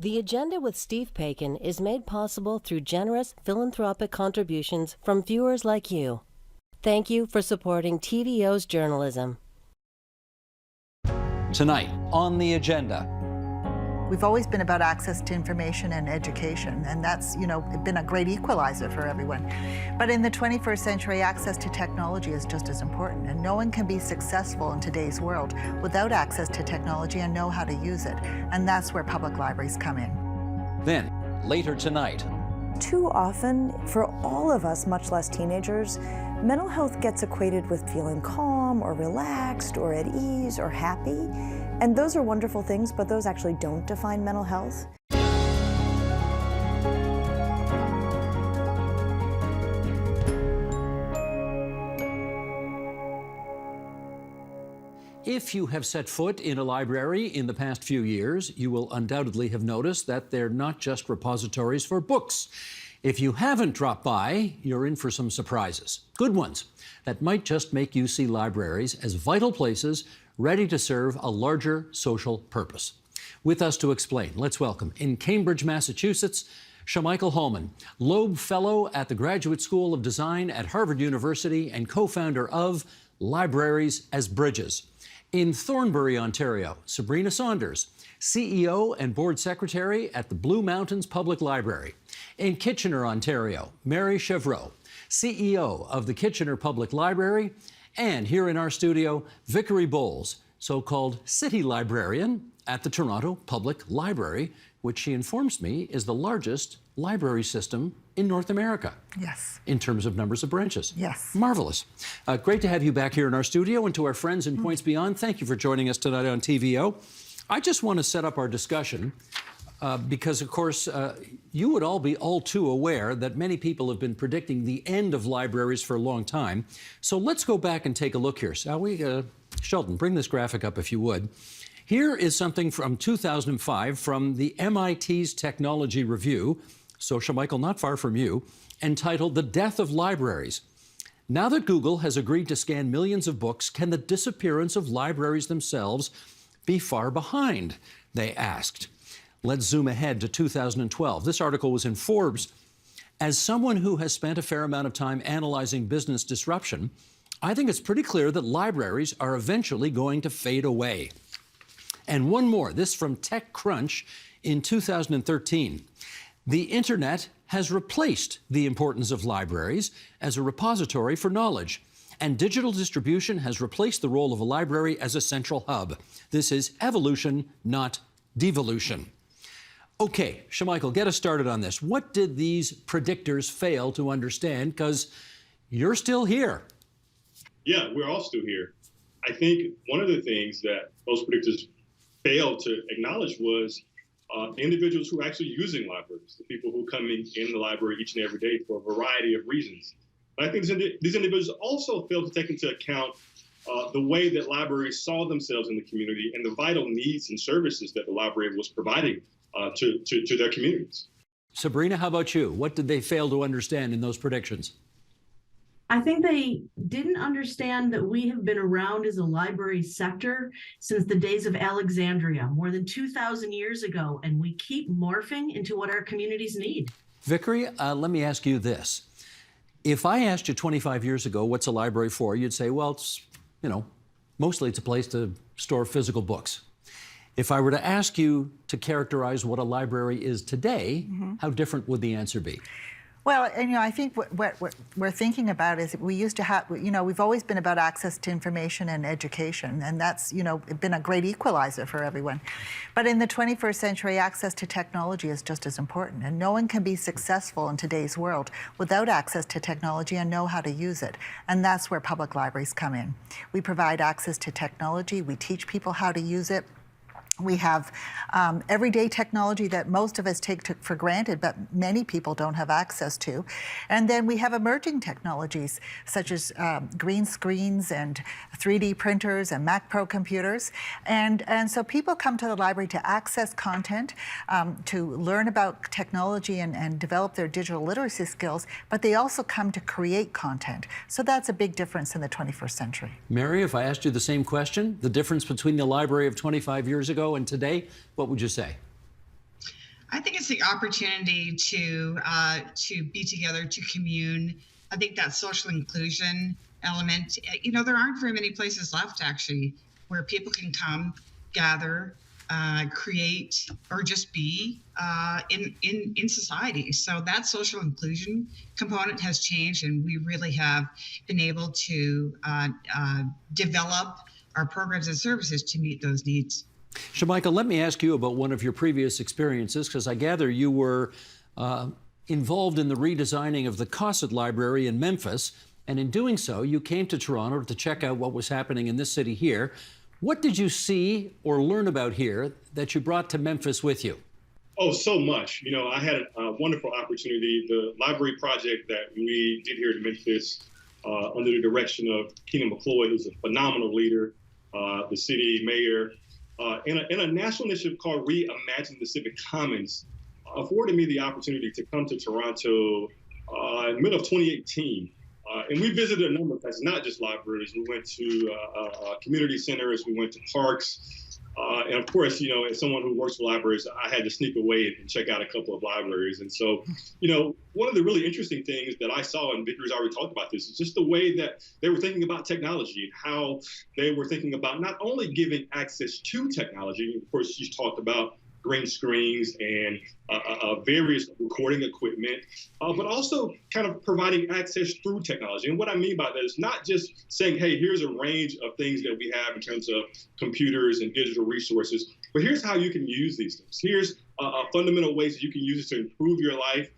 The Agenda with Steve Paikin is made possible through generous philanthropic contributions from viewers like you. Thank you for supporting TVO's journalism. Tonight on The Agenda. We've always been about access to information and education, and that's, been a great equalizer for everyone. But in the 21st century, access to technology is just as important, and no one can be successful in today's world without access to technology and know how to use it. And that's where public libraries come in. Then, later tonight. Too often, for all of us, much less teenagers, mental health gets equated with feeling calm or relaxed or at ease or happy. And those are wonderful things, but those actually don't define mental health. If you have set foot in a library in the past few years, you will undoubtedly have noticed that they're not just repositories for books. If you haven't dropped by, you're in for some surprises. Good ones that might just make you see libraries as vital places ready to serve a larger social purpose. With us to explain, let's welcome, in Cambridge, Massachusetts, Shamichael Hallman, Loeb Fellow at the Graduate School of Design at Harvard University and co-founder of Libraries as Bridges. In Thornbury, Ontario, Sabrina Saunders, CEO and Board Secretary at the Blue Mountains Public Library. In Kitchener, Ontario, Mary Chevreau, CEO of the Kitchener Public Library. And here in our studio, Vickery Bowles, so-called city librarian at the Toronto Public Library, which she informs me is the largest library system in North America. Yes. In terms of numbers of branches. Yes. Marvelous. Great to have you back here in our studio, and to our friends in Points Beyond, thank you for joining us tonight on TVO. I just want to set up our discussion because, of course, you would all be all too aware that many people have been predicting the end of libraries for a long time. So let's go back and take a look here. Shall we? Sheldon, bring this graphic up if you would. Here is something from 2005 from the MIT's Technology Review, so Shamichael, not far from you, entitled The Death of Libraries. Now that Google has agreed to scan millions of books, can the disappearance of libraries themselves be far behind? They asked. Let's zoom ahead to 2012. This article was in Forbes. As someone who has spent a fair amount of time analyzing business disruption, I think it's pretty clear that libraries are eventually going to fade away. And one more, this from TechCrunch in 2013. The internet has replaced the importance of libraries as a repository for knowledge, and digital distribution has replaced the role of a library as a central hub. This is evolution, not devolution. Okay, Shamichael, get us started on this. What did these predictors fail to understand? Because you're still here. Yeah, we're all still here. I think one of the things that those predictors failed to acknowledge was the individuals who are actually using libraries, the people who come in the library each and every day for a variety of reasons. But I think these individuals also failed to take into account the way that libraries saw themselves in the community and the vital needs and services that the library was providing to their communities. Sabrina, how about you? What did they fail to understand in those predictions? I think they didn't understand that we have been around as a library sector since the days of Alexandria, more than 2,000 years ago, and we keep morphing into what our communities need. Vickery, let me ask you this. If I asked you 25 years ago, what's a library for? You'd say, well, it's, mostly it's a place to store physical books. If I were to ask you to characterize what a library is today, how different would the answer be? Well, and I think what we're thinking about is we used to have, we've always been about access to information and education, and that's, been a great equalizer for everyone. But in the 21st century, access to technology is just as important, and no one can be successful in today's world without access to technology and know how to use it. And that's where public libraries come in. We provide access to technology, we teach people how to use it. We have everyday technology that most of us take for granted, but many people don't have access to. And then we have emerging technologies such as green screens and 3D printers and Mac Pro computers. And so people come to the library to access content, to learn about technology and develop their digital literacy skills, but they also come to create content. So that's a big difference in the 21st century. Mary, if I asked you the same question, the difference between the library of 25 years ago and today, what would you say? I think it's the opportunity to be together, to commune. I think that social inclusion element, there aren't very many places left actually where people can come, gather, create, or just be in society. So that social inclusion component has changed, and we really have been able to develop our programs and services to meet those needs. Shamichael, let me ask you about one of your previous experiences, because I gather you were involved in the redesigning of the Cosset Library in Memphis, and in doing so, you came to Toronto to check out what was happening in this city here. What did you see or learn about here that you brought to Memphis with you? Oh, so much. I had a wonderful opportunity. The library project that we did here in Memphis under the direction of Keenan McCloy, who's a phenomenal leader, the city mayor, in a national initiative called Reimagine the Civic Commons, afforded me the opportunity to come to Toronto in the middle of 2018. And we visited a number of places, not just libraries. We went to community centers, we went to parks. And of course, as someone who works for libraries, I had to sneak away and check out a couple of libraries. And so, one of the really interesting things that I saw, and Vickery's already talked about this, is just the way that they were thinking about technology and how they were thinking about not only giving access to technology. Of course, she's talked about green screens and various recording equipment, but also kind of providing access through technology. And what I mean by that is not just saying, hey, here's a range of things that we have in terms of computers and digital resources, but here's how you can use these things. Here's fundamental ways that you can use it to improve your life,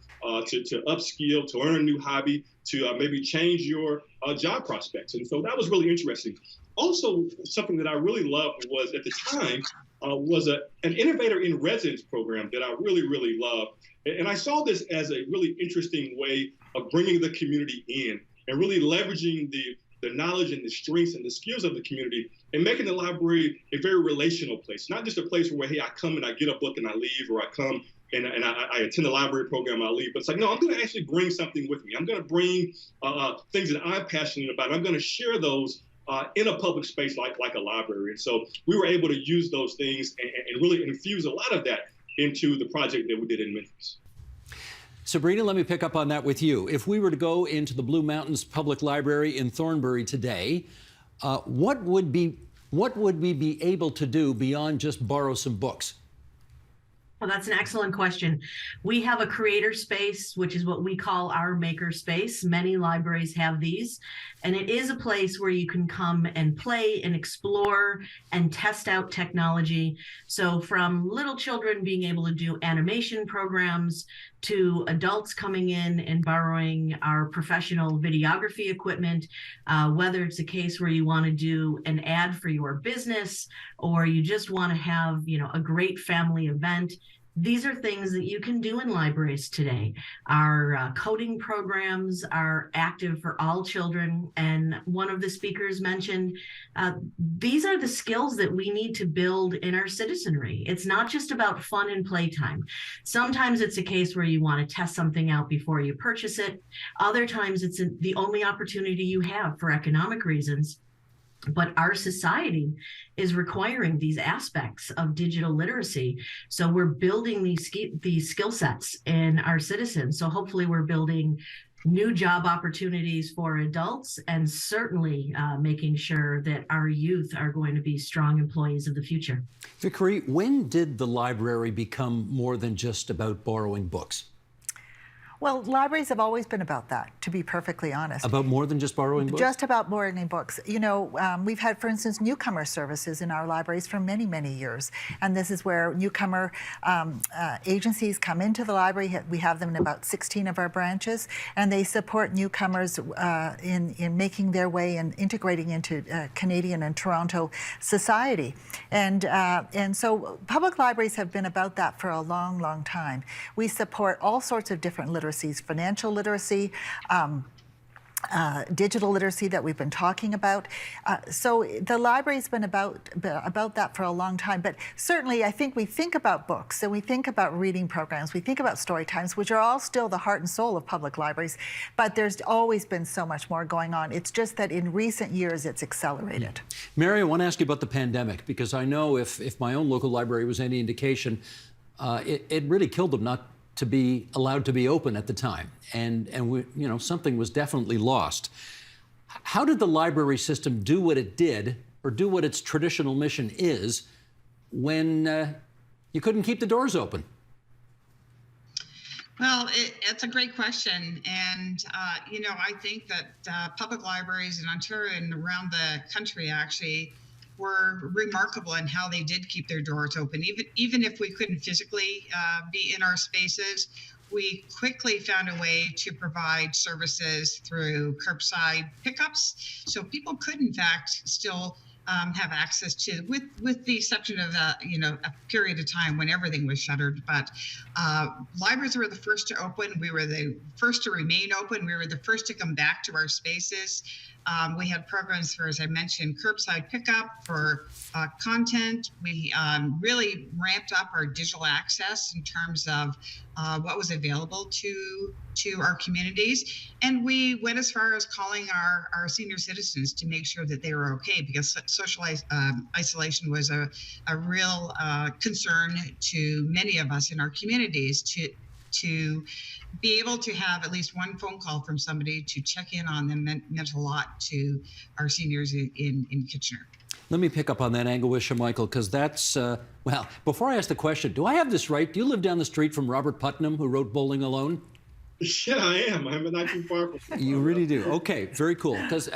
to upskill, to learn a new hobby, to maybe change your job prospects. And so that was really interesting. Also, something that I really loved was at the time, was an innovator in residence program that I really, really loved. And I saw this as a really interesting way of bringing the community in and really leveraging the knowledge and the strengths and the skills of the community and making the library a very relational place, not just a place where, hey, I come and I get a book and I leave, or I come and I attend the library program, I leave. But it's like, no, I'm going to actually bring something with me. I'm going to bring things that I'm passionate about. I'm going to share those in a public space like a library. And so we were able to use those things and really infuse a lot of that into the project that we did in Memphis. Sabrina, let me pick up on that with you. If we were to go into the Blue Mountains Public Library in Thornbury today, what would we be able to do beyond just borrow some books? Well, that's an excellent question. We have a creator space, which is what we call our maker space. Many libraries have these, and it is a place where you can come and play and explore and test out technology. So from little children being able to do animation programs to adults coming in and borrowing our professional videography equipment, whether it's a case where you want to do an ad for your business or you just want to have, a great family event. These are things that you can do in libraries today. Our coding programs are active for all children. And one of the speakers mentioned, these are the skills that we need to build in our citizenry. It's not just about fun and playtime. Sometimes it's a case where you want to test something out before you purchase it. Other times it's the only opportunity you have for economic reasons. But our society is requiring these aspects of digital literacy. So we're building these skill sets in our citizens. So hopefully we're building new job opportunities for adults and certainly making sure that our youth are going to be strong employees of the future. Vickery, when did the library become more than just about borrowing books? Well, libraries have always been about that, to be perfectly honest. About more than just borrowing books? Just about borrowing books. We've had, for instance, newcomer services in our libraries for many, many years. And this is where newcomer agencies come into the library. We have them in about 16 of our branches, and they support newcomers in making their way and integrating into Canadian and Toronto society. And so public libraries have been about that for a long, long time. We support all sorts of different literacies, financial literacy, digital literacy that we've been talking about. So the library's been about that for a long time. But certainly, I think we think about books and we think about reading programs, we think about story times, which are all still the heart and soul of public libraries. But there's always been so much more going on. It's just that in recent years, it's accelerated. Mary, I want to ask you about the pandemic, because I know if my own local library was any indication, it really killed them not to be allowed to be open at the time. And we, something was definitely lost. How did the library system do what it did, or do what its traditional mission is, when you couldn't keep the doors open? Well, it's a great question. And, I think that public libraries in Ontario and around the country actually were remarkable in how they did keep their doors open. Even if we couldn't physically be in our spaces, we quickly found a way to provide services through curbside pickups. So people could, in fact, still have access to, with the exception of a period of time when everything was shuttered. But libraries were the first to open. We were the first to remain open. We were the first to come back to our spaces. We had programs for, as I mentioned, curbside pickup for content. We really ramped up our digital access in terms of what was available to our communities. And we went as far as calling our senior citizens to make sure that they were okay, because social isolation was a real concern to many of us in our communities, to be able to have at least one phone call from somebody to check in on them meant a lot to our seniors in Kitchener. Let me pick up on that angle with Shamichael, because that's, well, before I ask the question, do I have this right? Do you live down the street from Robert Putnam, who wrote Bowling Alone? Yeah, I am. I'm not too far from You really do? Okay, very cool. Because,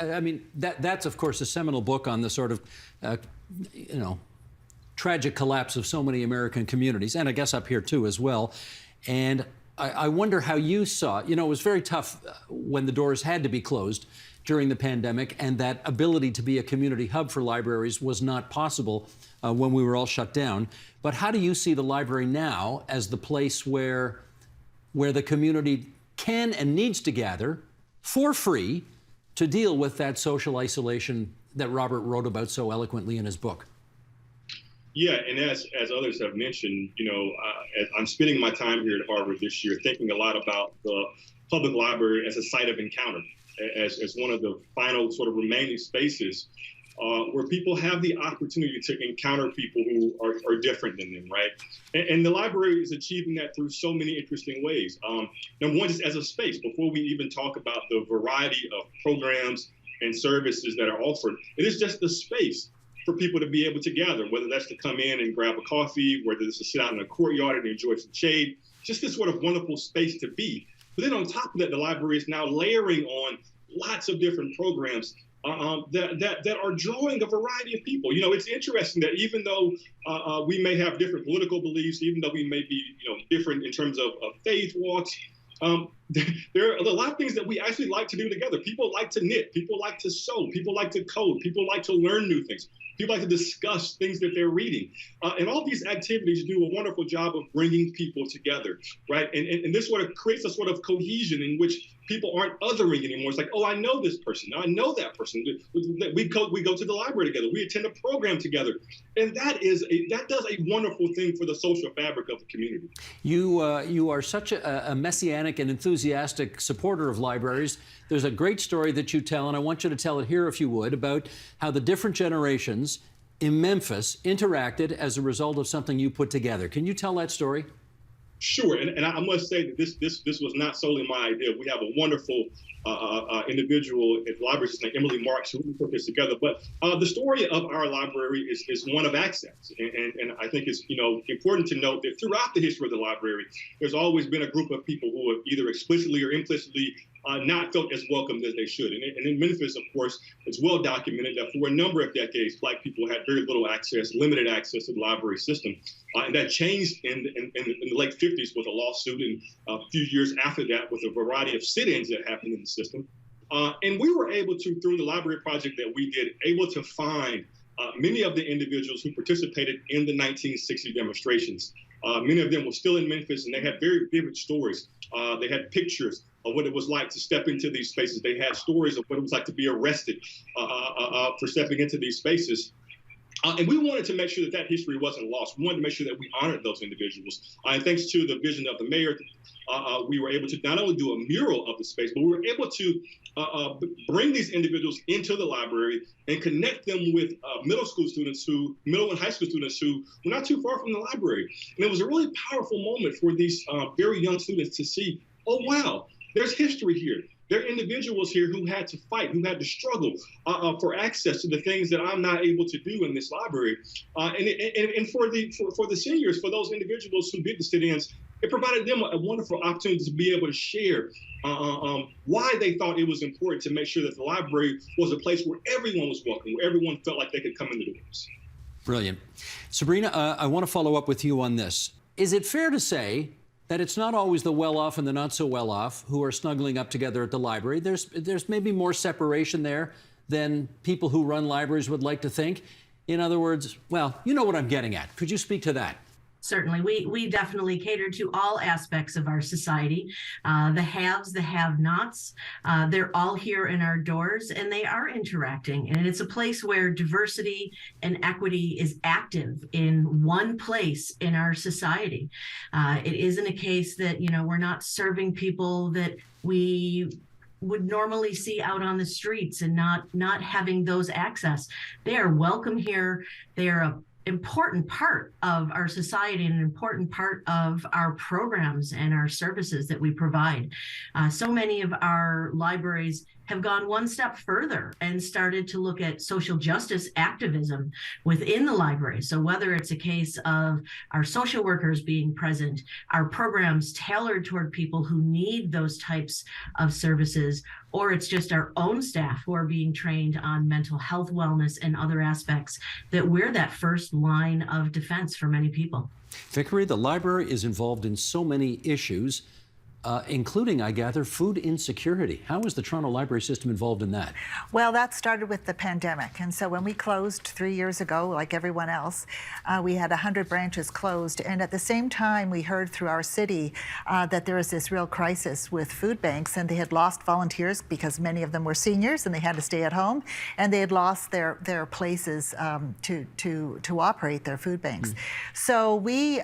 that's, of course, a seminal book on the sort of, tragic collapse of so many American communities, and I guess up here, too, as well. And I wonder how you saw it. It was very tough when the doors had to be closed during the pandemic, and that ability to be a community hub for libraries was not possible when we were all shut down. But how do you see the library now as the place where the community can and needs to gather for free to deal with that social isolation that Robert wrote about so eloquently in his book? Yeah, and as others have mentioned, as I'm spending my time here at Harvard this year, thinking a lot about the public library as a site of encounter, as one of the final sort of remaining spaces where people have the opportunity to encounter people who are different than them, right? And the library is achieving that through so many interesting ways. Number one, just as a space, before we even talk about the variety of programs and services that are offered, it is just the space for people to be able to gather, whether that's to come in and grab a coffee, whether it's to sit out in a courtyard and enjoy some shade, just this sort of wonderful space to be. But then on top of that, the library is now layering on lots of different programs that are drawing a variety of people. It's interesting that even though we may have different political beliefs, even though we may be different in terms of faith walks, there are a lot of things that we actually like to do together. People like to knit, people like to sew, people like to code, people like to learn new things. People like to discuss things that they're reading. And all these activities do a wonderful job of bringing people together, right? And this sort of creates a sort of cohesion in which people aren't othering anymore. It's like, oh, I know this person. I know that person. We go to the library together. We attend a program together. And that does a wonderful thing for the social fabric of the community. You are such a messianic and enthusiastic supporter of libraries. There's a great story that you tell, and I want you to tell it here if you would, about how the different generations in Memphis interacted as a result of something you put together. Can you tell that story? Sure, and I must say that this was not solely my idea. We have a wonderful individual at the library named Emily Marks who put this together. But the story of our library is one of access, and I think it's important to note that throughout the history of the library, there's always been a group of people who have either explicitly or implicitly not felt as welcomed as they should. And in Memphis, of course, it's well documented that for a number of decades, Black people had very little access, limited access to the library system. And that changed in the late 50s with a lawsuit, and a few years after that with a variety of sit-ins that happened in the system. And we were able to, through the library project that we did, able to find many of the individuals who participated in the 1960 demonstrations. Many of them were still in Memphis, and they had very vivid stories. They had pictures of what it was like to step into these spaces. They had stories of what it was like to be arrested for stepping into these spaces. And we wanted to make sure that that history wasn't lost. We wanted to make sure that we honored those individuals. And thanks to the vision of the mayor, we were able to not only do a mural of the space, but we were able to bring these individuals into the library and connect them with middle and high school students who were not too far from the library. And it was a really powerful moment for these very young students to see, oh, wow, there's history here. There are individuals here who had to fight, who had to struggle for access to the things that I'm not able to do in this library. And for the seniors, for those individuals who did the sit-ins, it provided them a wonderful opportunity to be able to share why they thought it was important to make sure that the library was a place where everyone was welcome, where everyone felt like they could come in the doors. Brilliant. Sabrina, I want to follow up with you on this. Is it fair to say that it's not always the well-off and the not-so-well-off who are snuggling up together at the library? There's maybe more separation there than people who run libraries would like to think. In other words, well, you know what I'm getting at. Could you speak to that? Certainly, we definitely cater to all aspects of our society, the haves, the have-nots. They're all here in our doors, and they are interacting. And it's a place where diversity and equity is active in one place in our society. It isn't a case that, we're not serving people that we would normally see out on the streets and not having those access. They are welcome here. They are a important part of our society and an important part of our programs and our services that we provide. So many of our libraries have gone one step further and started to look at social justice activism within the library. So whether it's a case of our social workers being present, our programs tailored toward people who need those types of services, or it's just our own staff who are being trained on mental health, wellness, and other aspects, that we're that first line of defense for many people. Vickery, the library is involved in so many issues, including, I gather, food insecurity. How is the Toronto library system involved in that? Well, that started with the pandemic. And so when we closed 3 years ago, like everyone else, we had 100 branches closed. And at the same time, we heard through our city that there was this real crisis with food banks, and they had lost volunteers because many of them were seniors and they had to stay at home, and they had lost their places to operate their food banks. So we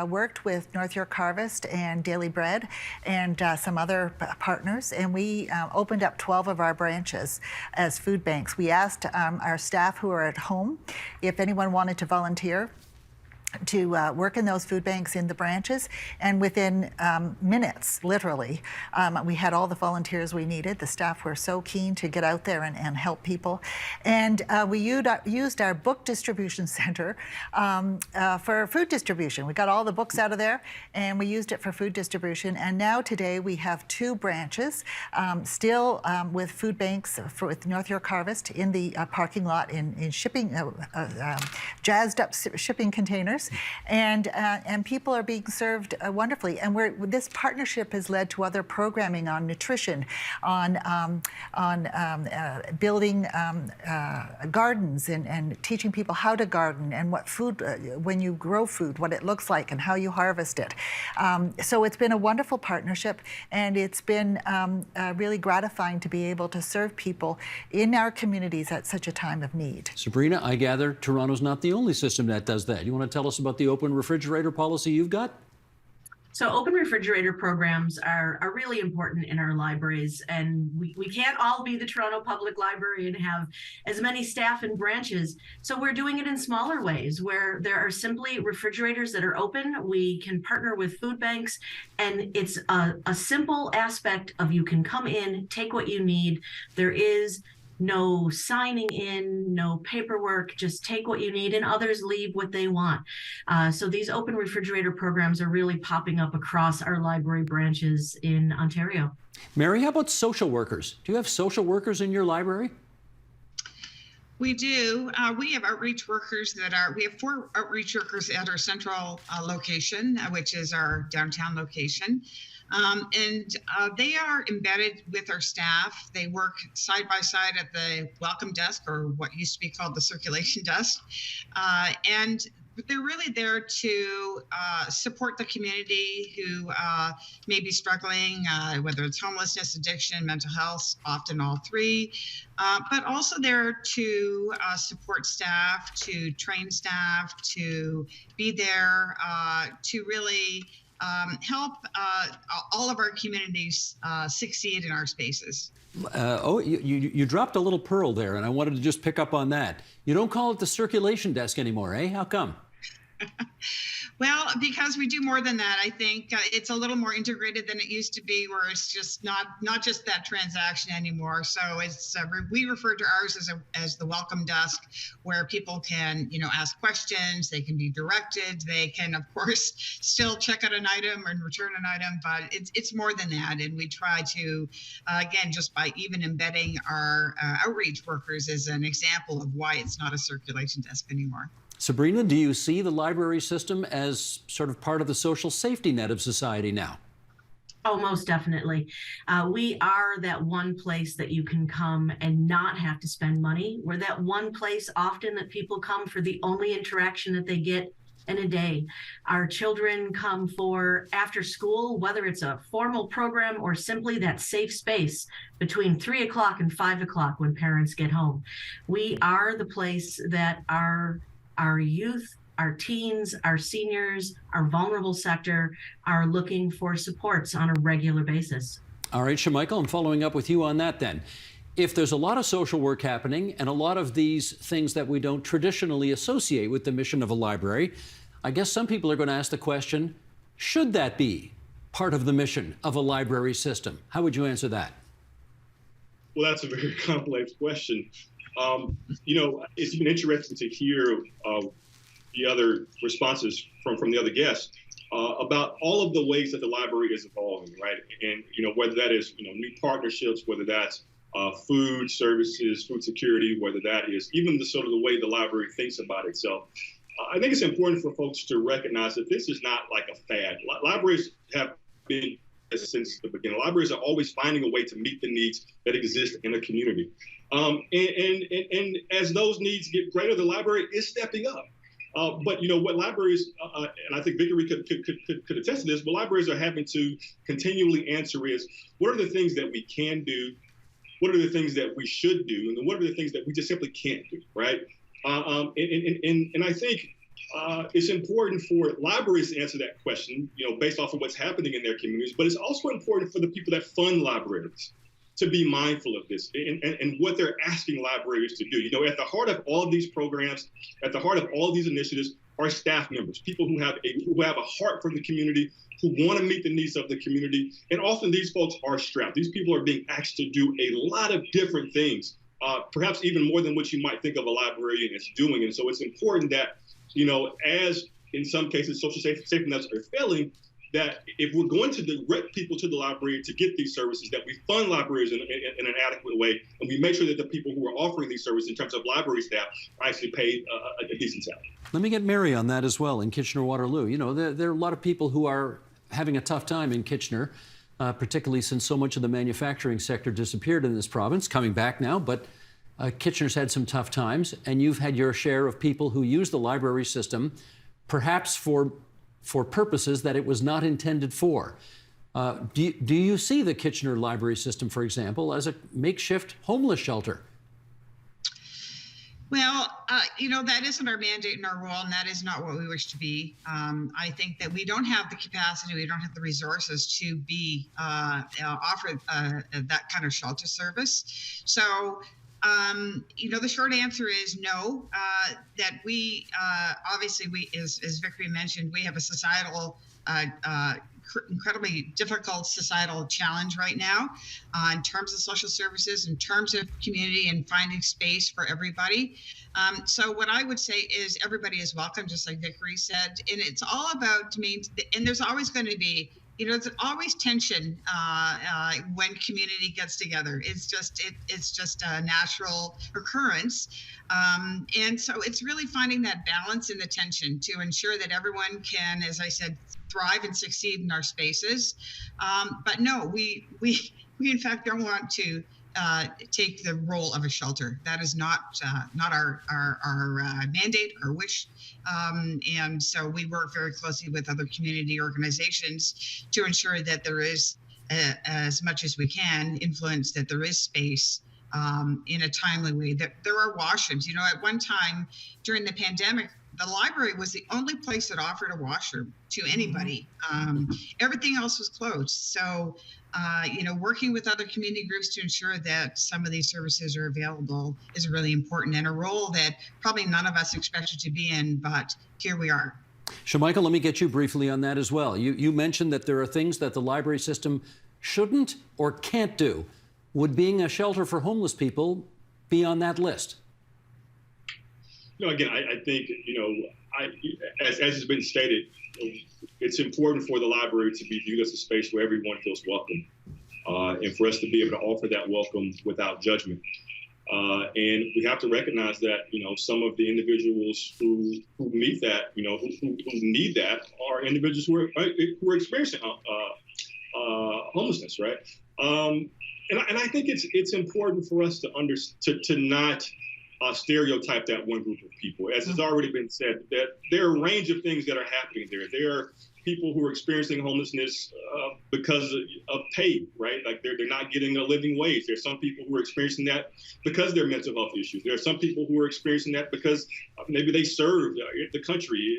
worked with North York Harvest and Daily Bread and some other partners, and we opened up 12 of our branches as food banks. We asked our staff who are at home if anyone wanted to volunteer to work in those food banks in the branches, and within minutes, literally, we had all the volunteers we needed. The staff were so keen to get out there and help people. And we used our book distribution center for food distribution. We got all the books out of there, and we used it for food distribution. And now today we have 2 branches, still with food banks with North York Harvest in the parking lot in shipping, jazzed up shipping containers. And people are being served wonderfully. And this partnership has led to other programming on nutrition, on building gardens and teaching people how to garden and what food, when you grow food, what it looks like and how you harvest it. So it's been a wonderful partnership, and it's been really gratifying to be able to serve people in our communities at such a time of need. Sabrina, I gather Toronto's not the only system that does that. You want to tell us about the open refrigerator policy you've got? So open refrigerator programs are really important in our libraries, and we can't all be the Toronto Public Library and have as many staff and branches. So we're doing it in smaller ways where there are simply refrigerators that are open. We can partner with food banks, and it's a simple aspect of you can come in, take what you need. There is no signing in, no paperwork, just take what you need, and others leave what they want. So these open refrigerator programs are really popping up across our library branches in Ontario. Mary, how about social workers? Do you have social workers in your library? We do. We have outreach workers we have 4 outreach workers at our central location, which is our downtown location. And they are embedded with our staff. They work side by side at the welcome desk, or what used to be called the circulation desk. And they're really there to support the community who may be struggling, whether it's homelessness, addiction, mental health, often all three, but also there to support staff, to train staff, to be there to really help all of our communities succeed in our spaces. You dropped a little pearl there, and I wanted to just pick up on that. You don't call it the circulation desk anymore, eh? How come? Well, because we do more than that. I think it's a little more integrated than it used to be, where it's just not just that transaction anymore. So it's we refer to ours as the welcome desk, where people can ask questions, they can be directed, they can of course still check out an item and return an item, but it's more than that. And we try to again, just by even embedding our outreach workers as an example of why it's not a circulation desk anymore. Sabrina, do you see the library system as sort of part of the social safety net of society now? Oh, most definitely. We are that one place that you can come and not have to spend money. We're that one place often that people come for the only interaction that they get in a day. Our children come for after school, whether it's a formal program or simply that safe space between 3 o'clock and 5 o'clock when parents get home. We are the place that our youth, our teens, our seniors, our vulnerable sector are looking for supports on a regular basis. All right, Shamichael, I'm following up with you on that then. If there's a lot of social work happening and a lot of these things that we don't traditionally associate with the mission of a library, I guess some people are going to ask the question, should that be part of the mission of a library system? How would you answer that? Well, that's a very complex question. It's been interesting to hear the other responses from the other guests about all of the ways that the library is evolving, right? And, whether that is, new partnerships, whether that's food services, food security, whether that is even the sort of the way the library thinks about itself. I think it's important for folks to recognize that this is not like a fad. Libraries have been since the beginning. Libraries are always finding a way to meet the needs that exist in a community. And as those needs get greater, the library is stepping up. But what libraries, and I think Vickery could attest to this, but libraries are having to continually answer is, what are the things that we can do? What are the things that we should do? And then what are the things that we just simply can't do, right? And I think it's important for libraries to answer that question, based off of what's happening in their communities. But it's also important for the people that fund libraries to be mindful of this and what they're asking libraries to do. At the heart of all of these programs, at the heart of all of these initiatives are staff members, people who have a heart for the community, who want to meet the needs of the community. And often these folks are strapped. These people are being asked to do a lot of different things, perhaps even more than what you might think of a librarian as doing. And so it's important that, as in some cases social safety nets are failing, that if we're going to direct people to the library to get these services, that we fund libraries in an adequate way, and we make sure that the people who are offering these services in terms of library staff are actually paid a decent salary. Let me get Mary on that as well in Kitchener-Waterloo. There are a lot of people who are having a tough time in Kitchener, particularly since so much of the manufacturing sector disappeared in this province, coming back now, but Kitchener's had some tough times, and you've had your share of people who use the library system, perhaps for purposes that it was not intended for. Do you see the Kitchener library system, for example, as a makeshift homeless shelter? Well, that isn't our mandate and our role, and that is not what we wish to be. I think that we don't have the capacity, we don't have the resources to be offer that kind of shelter service. So, the short answer is no. That we obviously as Vickery mentioned, we have a societal, incredibly difficult societal challenge right now in terms of social services, in terms of community and finding space for everybody. So what I would say is everybody is welcome, just like Vickery said, and it's all about and there's always going to be. There's always tension when community gets together. It's just a natural occurrence. And so it's really finding that balance in the tension to ensure that everyone can, as I said, thrive and succeed in our spaces. But no, we in fact don't want to take the role of a shelter. That is not our mandate, our wish. And so we work very closely with other community organizations to ensure that there is, as much as we can, influence, that there is space in a timely way. That there are washrooms. You know, at one time during the pandemic, the library was the only place that offered a washroom to anybody. Everything else was closed. So, you know, working with other community groups to ensure that some of these services are available is really important, and a role that probably none of us expected to be in, but here we are. Shamichael, let me get you briefly on that as well. You mentioned that there are things that the library system shouldn't or can't do. Would being a shelter for homeless people be on that list? You know, again, I think, you know, as has been stated, it's important for the library to be viewed as a space where everyone feels welcome, and for us to be able to offer that welcome without judgment. And we have to recognize that, you know, some of the individuals who meet that, you know, who need that are individuals who are experiencing homelessness, right? And I think it's important for us to not stereotype that one group of people. As has already been said, that there are a range of things that are happening there. There are people who are experiencing homelessness because of pay, right? Like they're not getting a living wage. There's some people who are experiencing that because of their mental health issues. There are some people who are experiencing that because maybe they served the country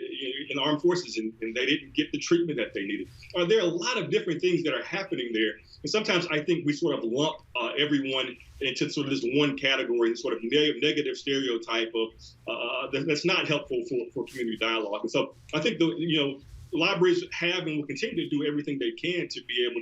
in the armed forces and they didn't get the treatment that they needed. There are a lot of different things that are happening there. And sometimes I think we sort of lump everyone into sort of this one category, this sort of negative stereotype of that's not helpful for community dialogue. And so I think libraries have and will continue to do everything they can to be able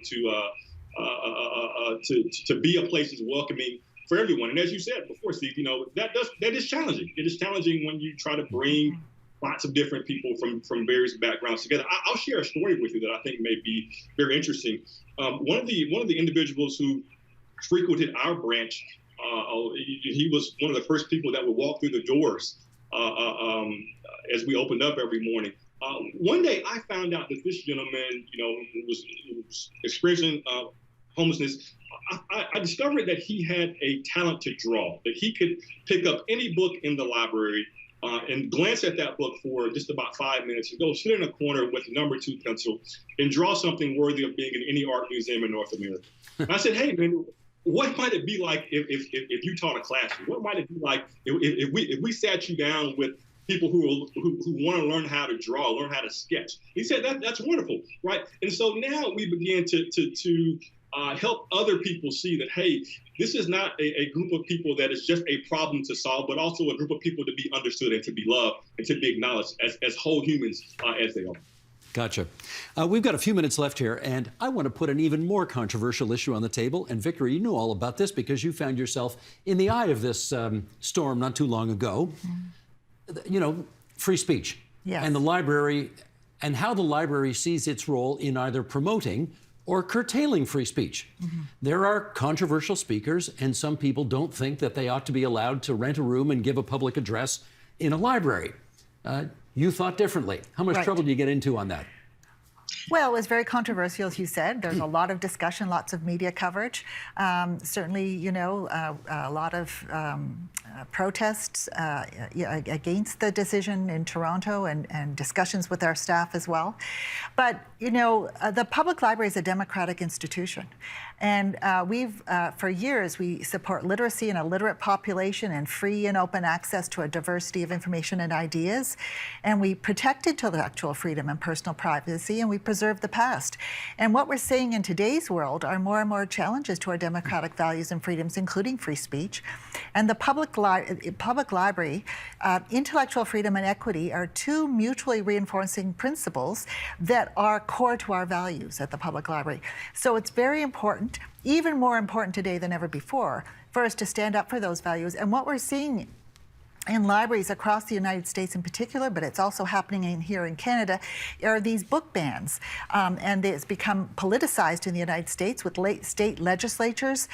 to be a place that's welcoming for everyone. And as you said before, Steve, you know, that is challenging. It is challenging when you try to bring lots of different people from various backgrounds together. I'll share a story with you that I think may be very interesting. One of the individuals who frequented our branch, he was one of the first people that would walk through the doors as we opened up every morning. One day I found out that this gentleman, you know, who was experiencing homelessness, I discovered that he had a talent to draw, that he could pick up any book in the library and glance at that book for just about 5 minutes and go sit in a corner with a number 2 pencil and draw something worthy of being in any art museum in North America. And I said, hey, man, what might it be like if you taught a class? What might it be like if we sat you down with people who want to learn how to draw, learn how to sketch? He said that's wonderful, right? And so now we began to help other people see that, hey, this is not a group of people that is just a problem to solve, but also a group of people to be understood and to be loved and to be acknowledged as whole humans as they are. Gotcha. We've got a few minutes left here, and I want to put an even more controversial issue on the table. And Vickery, you know all about this because you found yourself in the eye of this storm not too long ago. Mm-hmm. You know, free speech. Yes. And the library, and how the library sees its role in either promoting or curtailing free speech. Mm-hmm. There are controversial speakers, and some people don't think that they ought to be allowed to rent a room and give a public address in a library. You thought differently. How much trouble do you get into on that? Well, it was very controversial, as you said. There's a lot of discussion, lots of media coverage. Certainly, you know, a lot of protests against the decision in Toronto and discussions with our staff as well. But, you know, the public library is a democratic institution. And for years, we support literacy and a literate population and free and open access to a diversity of information and ideas. And we protect intellectual freedom and personal privacy, and we preserve the past. And what we're seeing in today's world are more and more challenges to our democratic values and freedoms, including free speech. And the public library, intellectual freedom and equity are two mutually reinforcing principles that are core to our values at the public library. So it's very important, even more important today than ever before, for us to stand up for those values. And what we're seeing in libraries across the United States in particular, but it's also happening here in Canada, are these book bans. And it's become politicized in the United States with state legislatures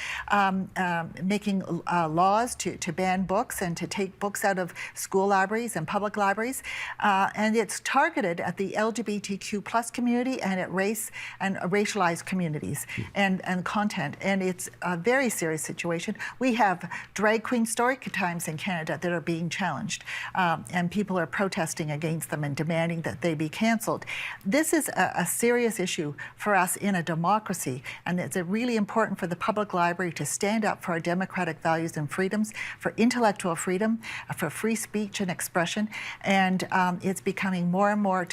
making laws to ban books and to take books out of school libraries and public libraries. And it's targeted at the LGBTQ plus community and at race and racialized communities and content. And it's a very serious situation. We have drag queen story times in Canada that are being challenged, and people are protesting against them and demanding that they be canceled. This is a serious issue for us in a democracy, and it's really important for the public library to stand up for our democratic values and freedoms, for intellectual freedom, for free speech and expression, and it's becoming more and more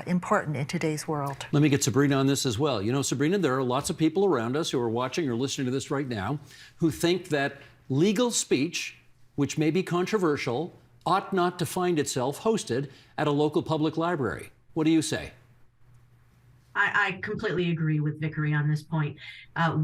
important in today's world. Let me get Sabrina on this as well. You know, Sabrina, there are lots of people around us who are watching or listening to this right now who think that legal speech, which may be controversial, ought not to find itself hosted at a local public library. What do you say? I completely agree with Vickery on this point.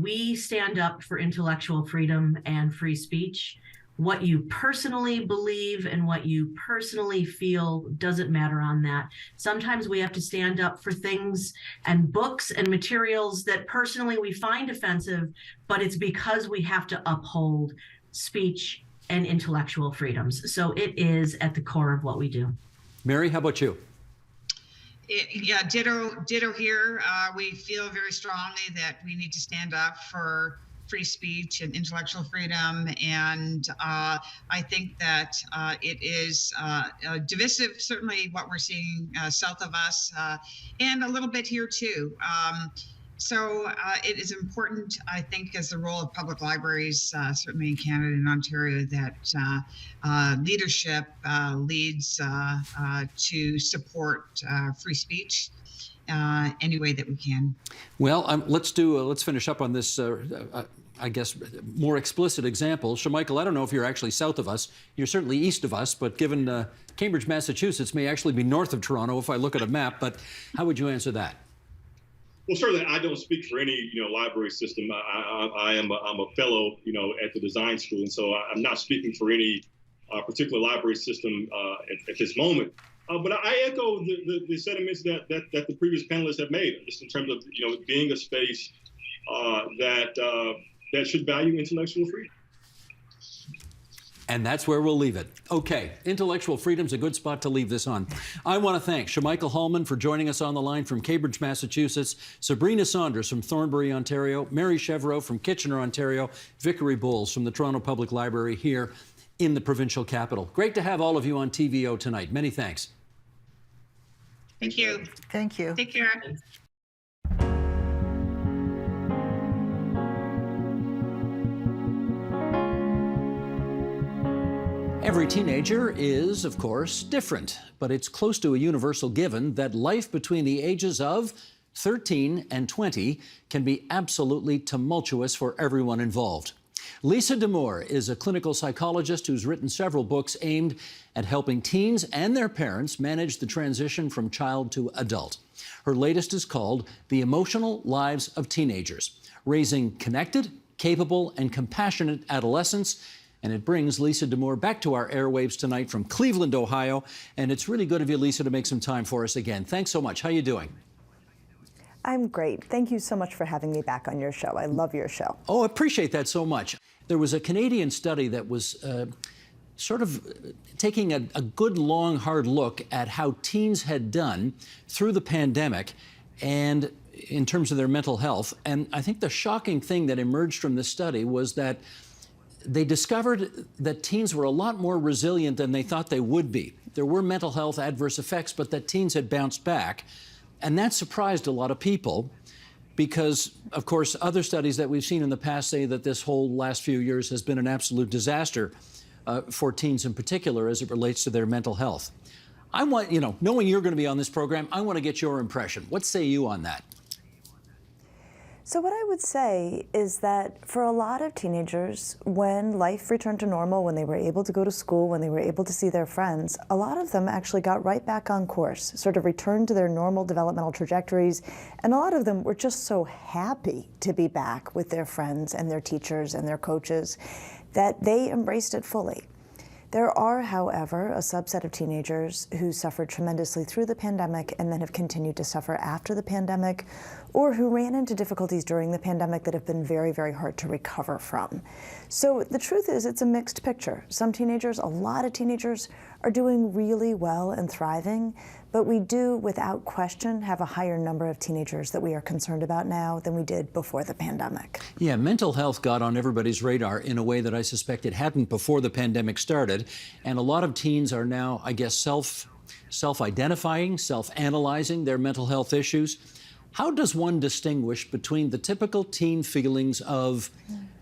We stand up for intellectual freedom and free speech. What you personally believe and what you personally feel doesn't matter on that. Sometimes we have to stand up for things and books and materials that personally we find offensive, but it's because we have to uphold speech and intellectual freedoms. So it is at the core of what we do. Mary, how about you? Yeah, ditto here. We feel very strongly that we need to stand up for free speech and intellectual freedom. And I think that it is divisive, certainly what we're seeing south of us, and a little bit here too. So it is important, I think, as the role of public libraries, certainly in Canada and Ontario, that leadership leads to support free speech any way that we can. Well, let's finish up on this, I guess, more explicit example. Shamichael, I don't know if you're actually south of us. You're certainly east of us, but given Cambridge, Massachusetts may actually be north of Toronto if I look at a map. But how would you answer that? Well, certainly, I don't speak for any, library system. I'm a fellow, at the design school, and so I'm not speaking for any particular library system at this moment. But I echo the sentiments that the previous panelists have made, just in terms of being a space that should value intellectual freedom. And that's where we'll leave it. Okay, intellectual freedom's a good spot to leave this on. I want to thank Shamichael Hallman for joining us on the line from Cambridge, Massachusetts, Sabrina Saunders from Thornbury, Ontario, Mary Chevreau from Kitchener, Ontario, Vickery Bowles from the Toronto Public Library here in the provincial capital. Great to have all of you on TVO tonight. Many thanks. Thank you. Thank you. Take care. Every teenager is, of course, different, but it's close to a universal given that life between the ages of 13 and 20 can be absolutely tumultuous for everyone involved. Lisa Damour is a clinical psychologist who's written several books aimed at helping teens and their parents manage the transition from child to adult. Her latest is called The Emotional Lives of Teenagers: Raising Connected, Capable, and Compassionate Adolescents. And it brings Lisa Damour back to our airwaves tonight from Cleveland, Ohio. And it's really good of you, Lisa, to make some time for us again. Thanks so much. How are you doing? I'm great. Thank you so much for having me back on your show. I love your show. Oh, I appreciate that so much. There was a Canadian study that was sort of taking a good, long, hard look at how teens had done through the pandemic and in terms of their mental health. And I think the shocking thing that emerged from this study was that they discovered that teens were a lot more resilient than they thought they would be. There were mental health adverse effects, but that teens had bounced back. And that surprised a lot of people because, of course, other studies that we've seen in the past say that this whole last few years has been an absolute disaster for teens in particular as it relates to their mental health. I want, knowing you're going to be on this program, I want to get your impression. What say you on that? So what I would say is that for a lot of teenagers, when life returned to normal, when they were able to go to school, when they were able to see their friends, a lot of them actually got right back on course, sort of returned to their normal developmental trajectories. And a lot of them were just so happy to be back with their friends and their teachers and their coaches that they embraced it fully. There are, however, a subset of teenagers who suffered tremendously through the pandemic and then have continued to suffer after the pandemic, or who ran into difficulties during the pandemic that have been very, very hard to recover from. So the truth is, it's a mixed picture. Some teenagers, a lot of teenagers, are doing really well and thriving, but we do, without question, have a higher number of teenagers that we are concerned about now than we did before the pandemic. Yeah, mental health got on everybody's radar in a way that I suspect it hadn't before the pandemic started. And a lot of teens are now, I guess, self-identifying, self-analyzing their mental health issues. How does one distinguish between the typical teen feelings of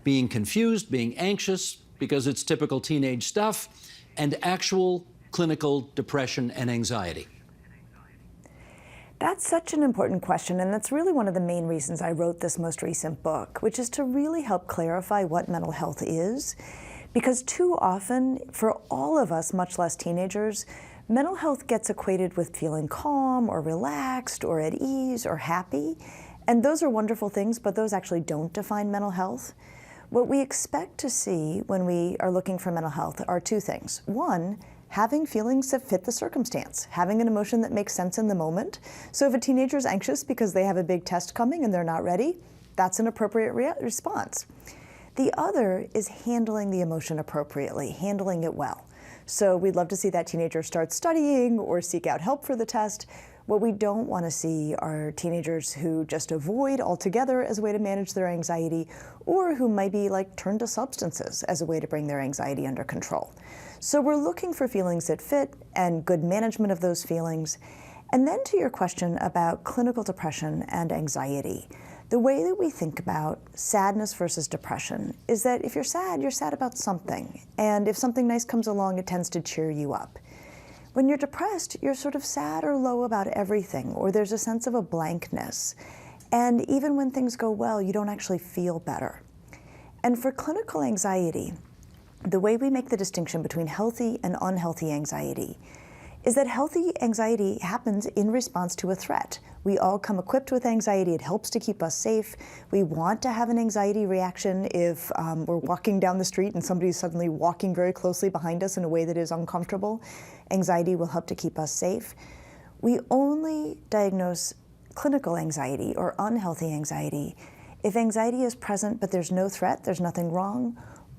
being confused, being anxious, because it's typical teenage stuff, and actual clinical depression and anxiety? That's such an important question, and that's really one of the main reasons I wrote this most recent book, which is to really help clarify what mental health is. Because too often, for all of us, much less teenagers, mental health gets equated with feeling calm or relaxed or at ease or happy. And those are wonderful things, but those actually don't define mental health. What we expect to see when we are looking for mental health are two things. One, having feelings that fit the circumstance, having an emotion that makes sense in the moment. So if a teenager is anxious because they have a big test coming and they're not ready, that's an appropriate response. The other is handling the emotion appropriately, handling it well. So we'd love to see that teenager start studying or seek out help for the test. What we don't want to see are teenagers who just avoid altogether as a way to manage their anxiety, or who might be turn to substances as a way to bring their anxiety under control. So we're looking for feelings that fit and good management of those feelings. And then to your question about clinical depression and anxiety, the way that we think about sadness versus depression is that if you're sad about something. And if something nice comes along, it tends to cheer you up. When you're depressed, you're sort of sad or low about everything, or there's a sense of a blankness. And even when things go well, you don't actually feel better. And for clinical anxiety, the way we make the distinction between healthy and unhealthy anxiety is that healthy anxiety happens in response to a threat. We all come equipped with anxiety. It helps to keep us safe. We want to have an anxiety reaction if we're walking down the street and somebody's suddenly walking very closely behind us in a way that is uncomfortable. Anxiety will help to keep us safe. We only diagnose clinical anxiety or unhealthy anxiety if anxiety is present but there's no threat, there's nothing wrong,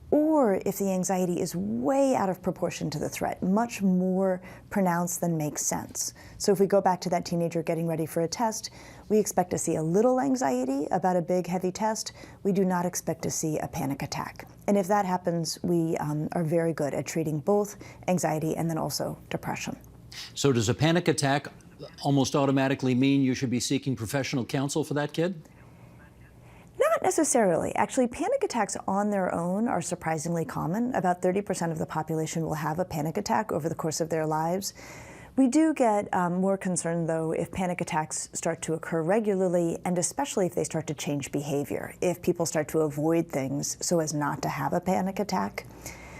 or if the anxiety is way out of proportion to the threat, much more pronounced than makes sense. So if we go back to that teenager getting ready for a test, we expect to see a little anxiety about a big, heavy test. We do not expect to see a panic attack. And if that happens, we are very good at treating both anxiety and then also depression. So does a panic attack almost automatically mean you should be seeking professional counsel for that kid? Not necessarily. Actually, panic attacks on their own are surprisingly common. About 30% of the population will have a panic attack over the course of their lives. We do get more concerned, though, if panic attacks start to occur regularly, and especially if they start to change behavior, if people start to avoid things so as not to have a panic attack.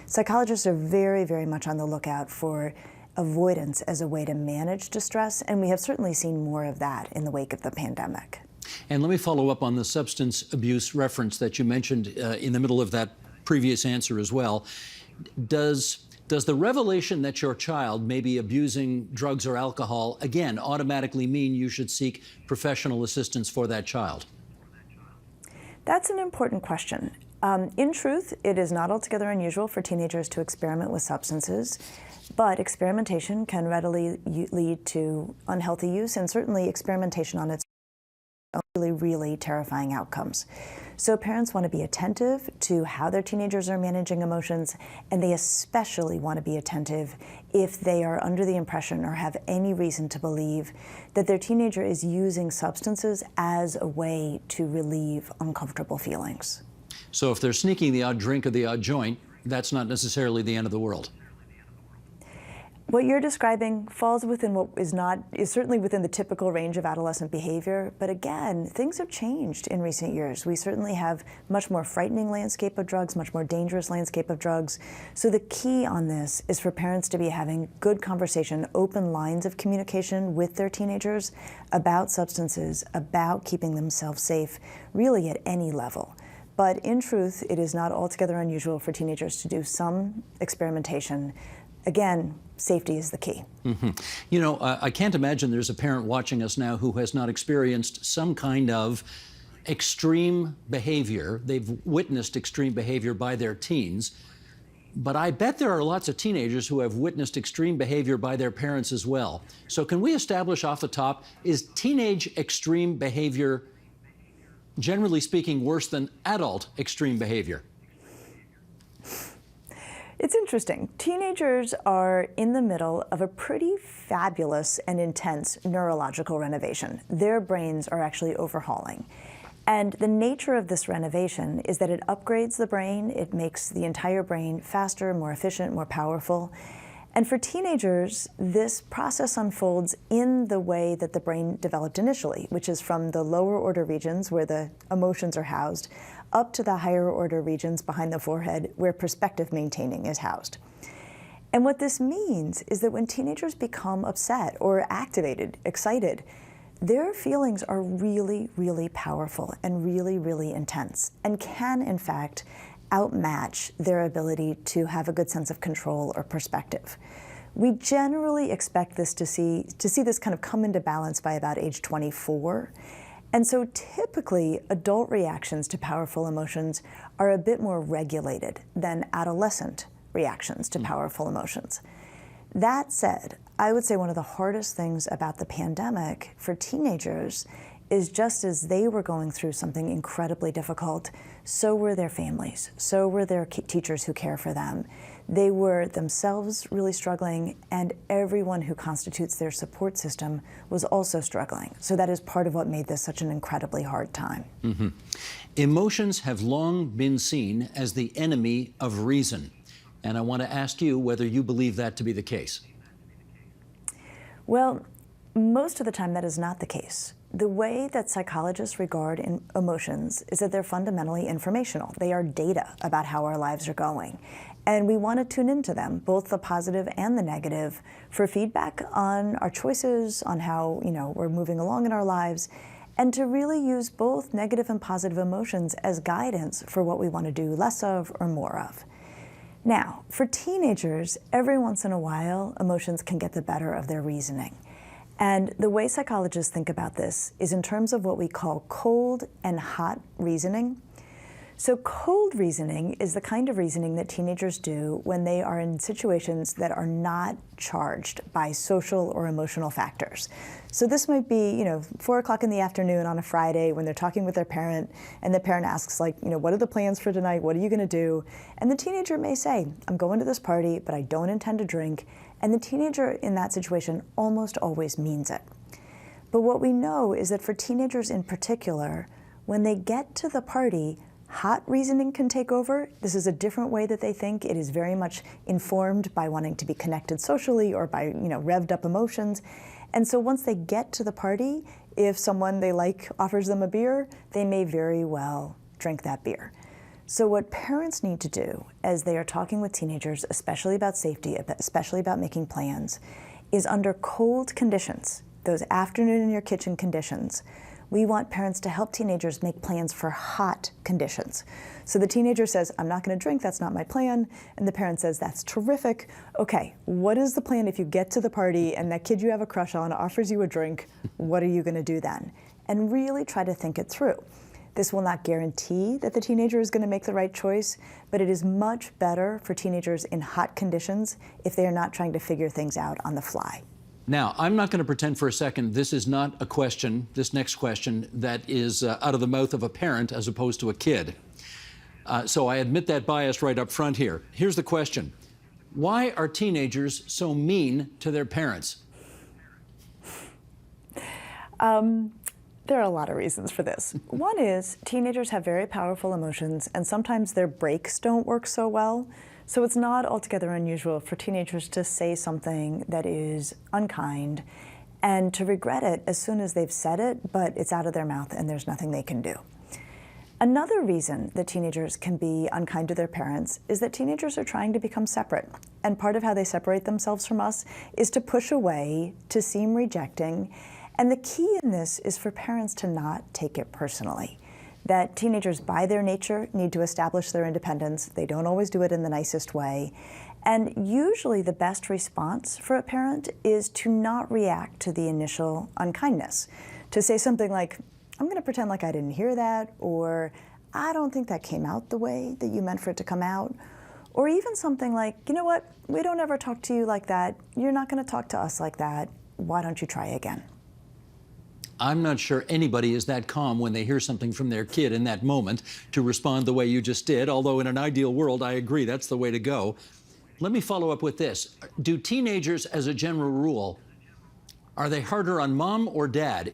Psychologists are very, very much on the lookout for avoidance as a way to manage distress, and we have certainly seen more of that in the wake of the pandemic. And let me follow up on the substance abuse reference that you mentioned in the middle of that previous answer as well. Does the revelation that your child may be abusing drugs or alcohol, again, automatically mean you should seek professional assistance for that child? That's an important question. In truth, it is not altogether unusual for teenagers to experiment with substances, but experimentation can readily lead to unhealthy use, and certainly experimentation on its really, really terrifying outcomes. So parents want to be attentive to how their teenagers are managing emotions, and they especially want to be attentive if they are under the impression or have any reason to believe that their teenager is using substances as a way to relieve uncomfortable feelings. So if they're sneaking the odd drink or the odd joint, that's not necessarily the end of the world. What you're describing falls within what is certainly within the typical range of adolescent behavior. But again, things have changed in recent years. We certainly have much more frightening landscape of drugs, much more dangerous landscape of drugs. So the key on this is for parents to be having good conversation, open lines of communication with their teenagers about substances, about keeping themselves safe, really at any level. But in truth, it is not altogether unusual for teenagers to do some experimentation. Again, safety is the key. Mm-hmm. You know, I can't imagine there's a parent watching us now who has not experienced some kind of extreme behavior. They've witnessed extreme behavior by their teens. But I bet there are lots of teenagers who have witnessed extreme behavior by their parents as well. So can we establish off the top, is teenage extreme behavior, generally speaking, worse than adult extreme behavior? It's interesting. Teenagers are in the middle of a pretty fabulous and intense neurological renovation. Their brains are actually overhauling. And the nature of this renovation is that it upgrades the brain. It makes the entire brain faster, more efficient, more powerful. And for teenagers, this process unfolds in the way that the brain developed initially, which is from the lower order regions where the emotions are housed, up to the higher order regions behind the forehead where perspective maintaining is housed. And what this means is that when teenagers become upset or activated, excited, their feelings are really, really powerful and really, really intense, and can, in fact, outmatch their ability to have a good sense of control or perspective. We generally expect this to see this kind of come into balance by about age 24. And so typically, adult reactions to powerful emotions are a bit more regulated than adolescent reactions to powerful emotions. That said, I would say one of the hardest things about the pandemic for teenagers is just as they were going through something incredibly difficult, so were their families, so were their teachers who care for them. They were themselves really struggling, and everyone who constitutes their support system was also struggling. So that is part of what made this such an incredibly hard time. Mm-hmm. Emotions have long been seen as the enemy of reason. And I want to ask you whether you believe that to be the case. Well, most of the time that is not the case. The way that psychologists regard emotions is that they're fundamentally informational. They are data about how our lives are going. And we want to tune into them, both the positive and the negative, for feedback on our choices, on how we're moving along in our lives, and to really use both negative and positive emotions as guidance for what we want to do less of or more of. Now, for teenagers, every once in a while, emotions can get the better of their reasoning. And the way psychologists think about this is in terms of what we call cold and hot reasoning. So cold reasoning is the kind of reasoning that teenagers do when they are in situations that are not charged by social or emotional factors. So this might be, 4 o'clock in the afternoon on a Friday when they're talking with their parent, and the parent asks, what are the plans for tonight? What are you going to do? And the teenager may say, I'm going to this party, but I don't intend to drink. And the teenager in that situation almost always means it. But what we know is that for teenagers in particular, when they get to the party, hot reasoning can take over. This is a different way that they think. It is very much informed by wanting to be connected socially or by, revved up emotions. And so once they get to the party, if someone they like offers them a beer, they may very well drink that beer. So what parents need to do as they are talking with teenagers, especially about safety, especially about making plans, is under cold conditions, those afternoon in your kitchen conditions, we want parents to help teenagers make plans for hot conditions. So the teenager says, I'm not going to drink, that's not my plan. And the parent says, that's terrific. Okay, what is the plan if you get to the party and that kid you have a crush on offers you a drink? What are you going to do then? And really try to think it through. This will not guarantee that the teenager is going to make the right choice, but it is much better for teenagers in hot conditions if they are not trying to figure things out on the fly. Now, I'm not going to pretend for a second this is not a question, this next question, that is out of the mouth of a parent as opposed to a kid. So I admit that bias right up front here. Here's the question. Why are teenagers so mean to their parents? There are a lot of reasons for this. One is teenagers have very powerful emotions, and sometimes their brakes don't work so well. So it's not altogether unusual for teenagers to say something that is unkind and to regret it as soon as they've said it, but it's out of their mouth and there's nothing they can do. Another reason that teenagers can be unkind to their parents is that teenagers are trying to become separate. And part of how they separate themselves from us is to push away, to seem rejecting. And the key in this is for parents to not take it personally. that teenagers, by their nature, need to establish their independence. They don't always do it in the nicest way. And usually the best response for a parent is to not react to the initial unkindness, to say something like, I'm going to pretend like I didn't hear that, or I don't think that came out the way that you meant for it to come out. Or even something like, you know what, we don't ever talk to you like that. You're not going to talk to us like that. Why don't you try again? I'm not sure anybody is that calm when they hear something from their kid in that moment to respond the way you just did, although in an ideal world, I agree, that's the way to go. Let me follow up with this. Do teenagers, as a general rule, are they harder on mom or dad?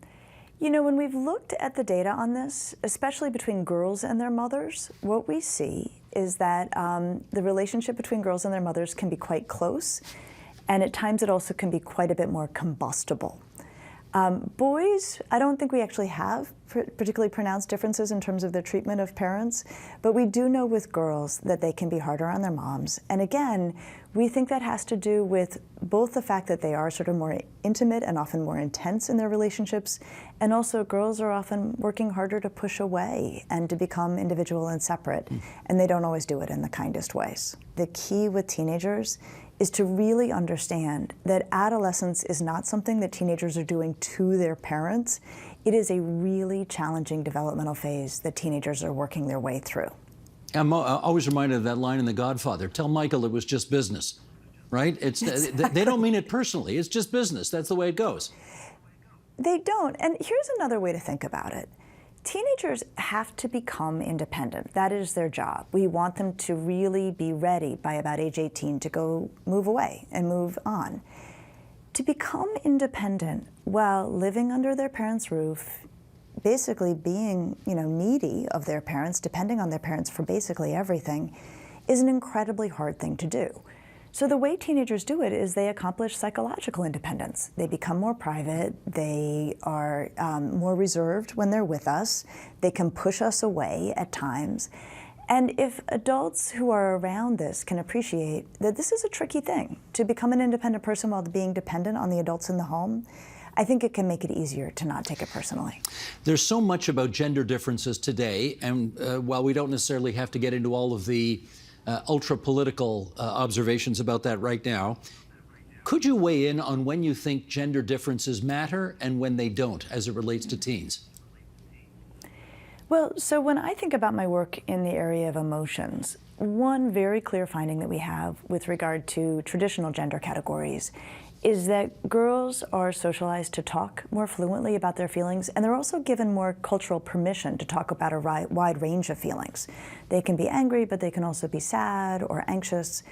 You know, when we've looked at the data on this, especially between girls and their mothers, what we see is that the relationship between girls and their mothers can be quite close, and at times it also can be quite a bit more combustible. Boys, I don't think we actually have particularly pronounced differences in terms of their treatment of parents, but we do know with girls that they can be harder on their moms. And again, we think that has to do with both the fact that they are sort of more intimate and often more intense in their relationships, and also girls are often working harder to push away and to become individual and separate, and they don't always do it in the kindest ways. The key with teenagers is to really understand that adolescence is not something that teenagers are doing to their parents. It is a really challenging developmental phase that teenagers are working their way through. I'm always reminded of that line in The Godfather, tell Michael it was just business, right? They don't mean it personally, it's just business, that's the way it goes. They don't, and here's another way to think about it. Teenagers have to become independent. That is their job. We want them to really be ready by about age 18 to go move away and move on. To become independent while living under their parents' roof, basically being, needy of their parents, depending on their parents for basically everything, is an incredibly hard thing to do. So the way teenagers do it is they accomplish psychological independence. They become more private, they are more reserved when they're with us, they can push us away at times. And if adults who are around this can appreciate that this is a tricky thing, to become an independent person while being dependent on the adults in the home, I think it can make it easier to not take it personally. There's so much about gender differences today, and while we don't necessarily have to get into all of the ultra-political observations about that right now, could you weigh in on when you think gender differences matter and when they don't as it relates to teens? Well, so when I think about my work in the area of emotions, one very clear finding that we have with regard to traditional gender categories is that girls are socialized to talk more fluently about their feelings, and they're also given more cultural permission to talk about a wide range of feelings. They can be angry, but they can also be sad or anxious.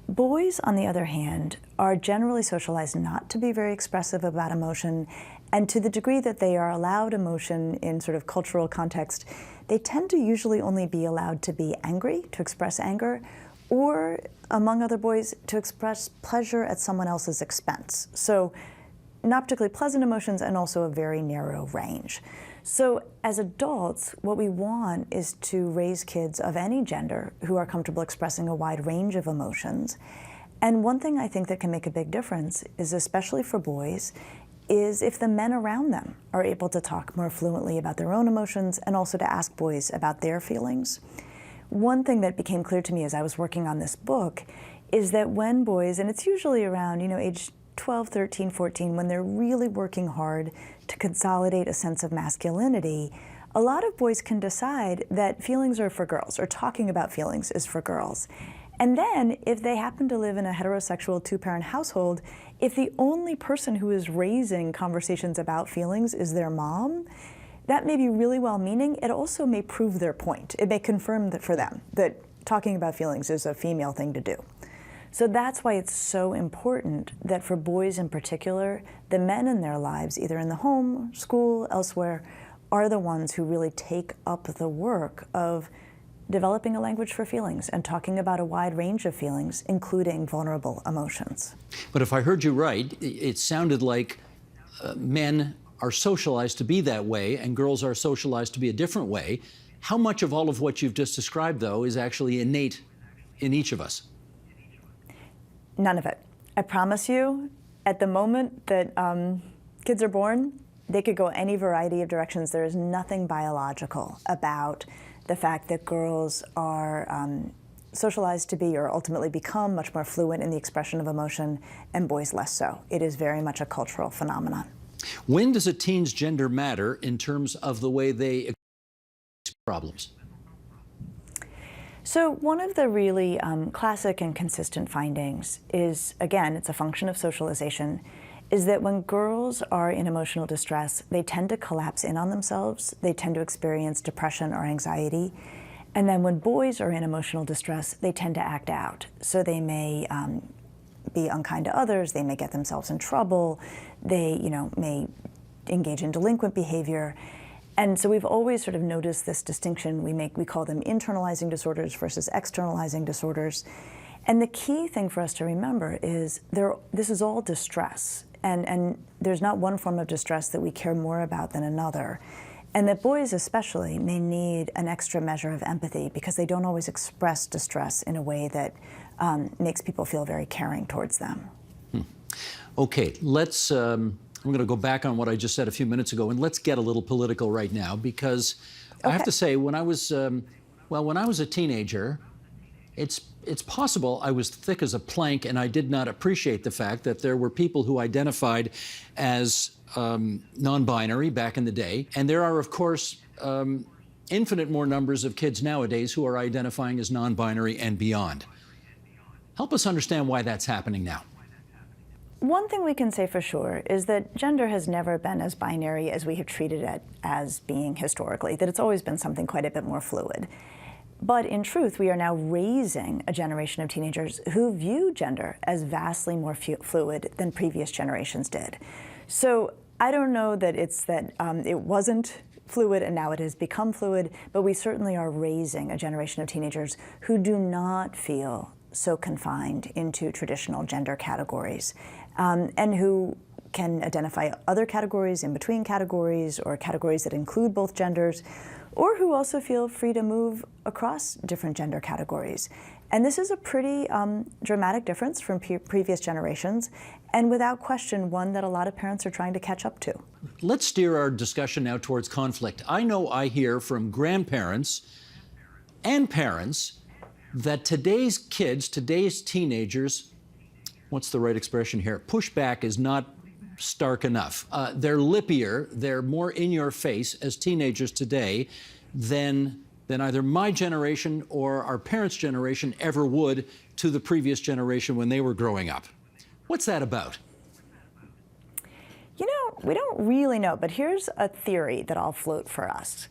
Boys, on the other hand, are generally socialized not to be very expressive about emotion, and to the degree that they are allowed emotion in sort of cultural context, they tend to usually only be allowed to be angry, to express anger, or, among other boys, to express pleasure at someone else's expense. So not particularly pleasant emotions and also a very narrow range. So as adults, what we want is to raise kids of any gender who are comfortable expressing a wide range of emotions. And one thing I think that can make a big difference is, especially for boys, is if the men around them are able to talk more fluently about their own emotions and also to ask boys about their feelings. One thing that became clear to me as I was working on this book is that when boys, and it's usually around, age 12, 13, 14, when they're really working hard to consolidate a sense of masculinity, a lot of boys can decide that feelings are for girls, or talking about feelings is for girls. And then, if they happen to live in a heterosexual two-parent household, if the only person who is raising conversations about feelings is their mom, that may be really well-meaning. It also may prove their point. It may confirm that for them that talking about feelings is a female thing to do. So that's why it's so important that for boys in particular, the men in their lives, either in the home, school, elsewhere, are the ones who really take up the work of developing a language for feelings and talking about a wide range of feelings, including vulnerable emotions. But if I heard you right, it sounded like men are socialized to be that way and girls are socialized to be a different way. How much of all of what you've just described, though, is actually innate in each of us? None of it. I promise you, at the moment that kids are born, They could go any variety of directions. There is nothing biological about the fact that girls are socialized to be or ultimately become much more fluent in the expression of emotion and boys less so. It is very much a cultural phenomenon. When does a teen's gender matter in terms of the way they experience problems? So one of the really classic and consistent findings is, again, it's a function of socialization, is that when girls are in emotional distress, they tend to collapse in on themselves. They tend to experience depression or anxiety. And then when boys are in emotional distress, they tend to act out. So they may be unkind to others. They may get themselves in trouble. They, may engage in delinquent behavior. And so we've always sort of noticed this distinction we call them internalizing disorders versus externalizing disorders. And the key thing for us to remember is this is all distress. And there's not one form of distress that we care more about than another. And that boys especially may need an extra measure of empathy because they don't always express distress in a way that makes people feel very caring towards them. Okay, let's, I'm going to go back on what I just said a few minutes ago, and let's get a little political right now, because I have to say, when I was a teenager, it's possible I was thick as a plank and I did not appreciate the fact that there were people who identified as non-binary back in the day. And there are, of course, infinite more numbers of kids nowadays who are identifying as non-binary and beyond. Help us understand why that's happening now. One thing we can say for sure is that gender has never been as binary as we have treated it as being historically, that it's always been something quite a bit more fluid. But in truth, we are now raising a generation of teenagers who view gender as vastly more fluid than previous generations did. So I don't know that it's that it wasn't fluid and now it has become fluid, but we certainly are raising a generation of teenagers who do not feel so confined into traditional gender categories, and who can identify other categories in between categories or categories that include both genders, or who also feel free to move across different gender categories. And this is a pretty dramatic difference from previous generations, and without question, one that a lot of parents are trying to catch up to. Let's steer our discussion now towards conflict. I know I hear from grandparents and parents that today's kids, today's teenagers, what's the right expression here? Pushback is not stark enough. They're lippier, they're more in your face as teenagers today than either my generation or our parents' generation ever would to the previous generation when they were growing up. What's that about? We don't really know, but here's a theory that I'll float for us.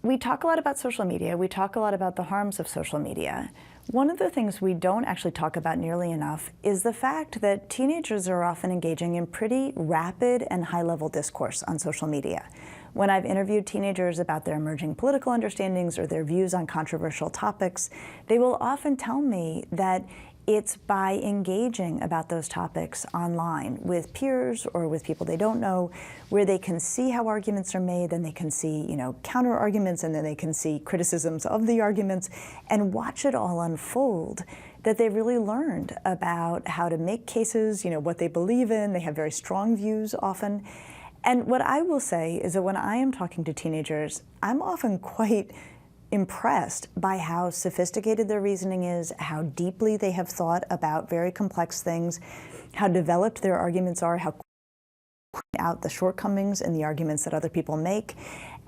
We talk a lot about social media. We talk a lot about the harms of social media. One of the things we don't actually talk about nearly enough is the fact that teenagers are often engaging in pretty rapid and high-level discourse on social media. When I've interviewed teenagers about their emerging political understandings or their views on controversial topics, they will often tell me that it's by engaging about those topics online with peers or with people they don't know, where they can see how arguments are made, then they can see, counter arguments, and then they can see criticisms of the arguments and watch it all unfold, that they've really learned about how to make cases, what they believe in. They have very strong views often. And what I will say is that when I am talking to teenagers, I'm often quite impressed by how sophisticated their reasoning is, how deeply they have thought about very complex things, how developed their arguments are, how out the shortcomings in the arguments that other people make.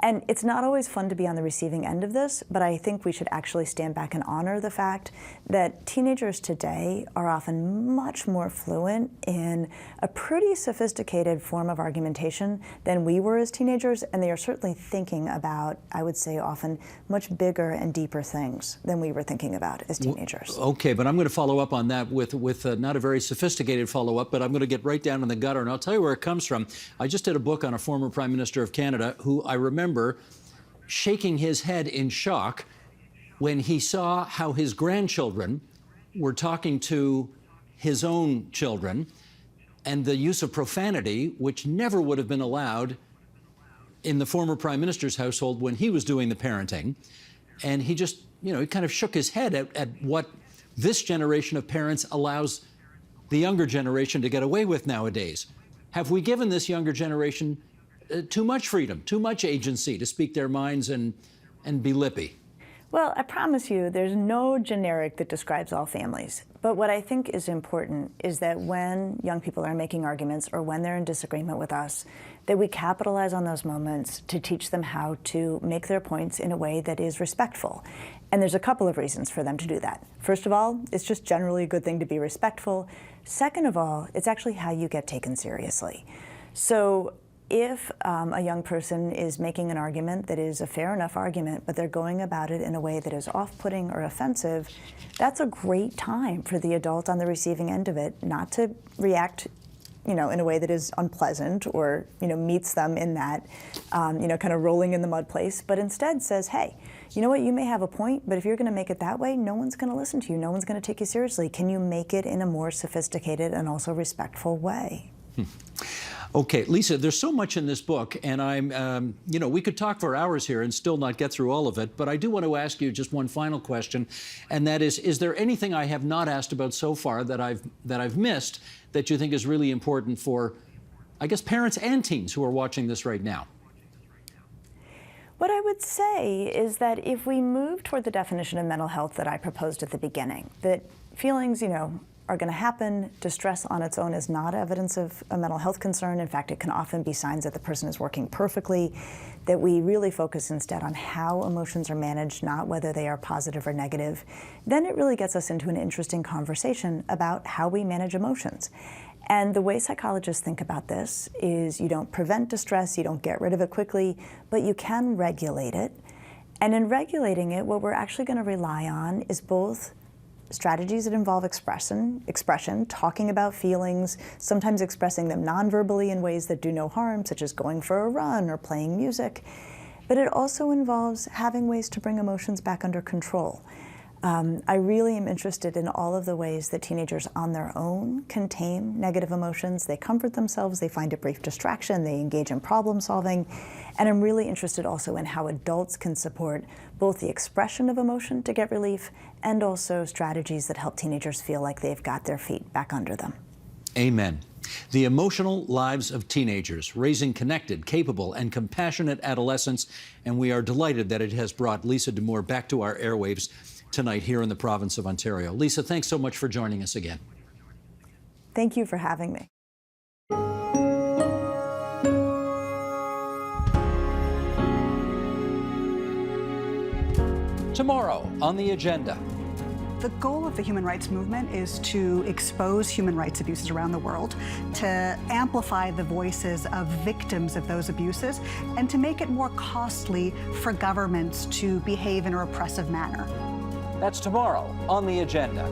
And it's not always fun to be on the receiving end of this, but I think we should actually stand back and honor the fact that teenagers today are often much more fluent in a pretty sophisticated form of argumentation than we were as teenagers, and they are certainly thinking about, I would say often, much bigger and deeper things than we were thinking about as teenagers. Okay, but I'm going to follow up on that with not a very sophisticated follow-up, but I'm going to get right down in the gutter, and I'll tell you where it comes from. I just did a book on a former Prime Minister of Canada who I remember shaking his head in shock when he saw how his grandchildren were talking to his own children, and the use of profanity, which never would have been allowed in the former Prime Minister's household when he was doing the parenting. And he just, he kind of shook his head at what this generation of parents allows the younger generation to get away with nowadays. Have we given this younger generation too much freedom, too much agency to speak their minds and be lippy? Well, I promise you, there's no generic that describes all families. But what I think is important is that when young people are making arguments or when they're in disagreement with us, that we capitalize on those moments to teach them how to make their points in a way that is respectful. And there's a couple of reasons for them to do that. First of all, it's just generally a good thing to be respectful. Second of all, it's actually how you get taken seriously. So if a young person is making an argument that is a fair enough argument, but they're going about it in a way that is off-putting or offensive, that's a great time for the adult on the receiving end of it not to react, in a way that is unpleasant or, meets them in that, kind of rolling in the mud place, but instead says, hey, you know what, you may have a point, but if you're going to make it that way, no one's going to listen to you. No one's going to take you seriously. Can you make it in a more sophisticated and also respectful way? Okay, Lisa, there's so much in this book, and I'm, we could talk for hours here and still not get through all of it, but I do want to ask you just one final question, and that is there anything I have not asked about so far that I've missed that you think is really important for, I guess, parents and teens who are watching this right now? What I would say is that if we move toward the definition of mental health that I proposed at the beginning, that feelings, are going to happen. Distress on its own is not evidence of a mental health concern. In fact, it can often be signs that the person is working perfectly, that we really focus instead on how emotions are managed, not whether they are positive or negative. Then it really gets us into an interesting conversation about how we manage emotions. And the way psychologists think about this is you don't prevent distress, you don't get rid of it quickly, but you can regulate it. And in regulating it, what we're actually going to rely on is both strategies that involve expression, talking about feelings, sometimes expressing them non-verbally in ways that do no harm, such as going for a run or playing music. But it also involves having ways to bring emotions back under control. I really am interested in all of the ways that teenagers on their own can tame negative emotions. They comfort themselves, they find a brief distraction, they engage in problem solving. And I'm really interested also in how adults can support both the expression of emotion to get relief and also strategies that help teenagers feel like they've got their feet back under them. Amen. The Emotional Lives of Teenagers, Raising Connected, Capable, and Compassionate Adolescents. And we are delighted that it has brought Lisa Damour back to our airwaves tonight here in the province of Ontario. Lisa, thanks so much for joining us again. Thank you for having me. Tomorrow on the agenda. The goal of the human rights movement is to expose human rights abuses around the world, to amplify the voices of victims of those abuses, and to make it more costly for governments to behave in a repressive manner. That's tomorrow on the agenda.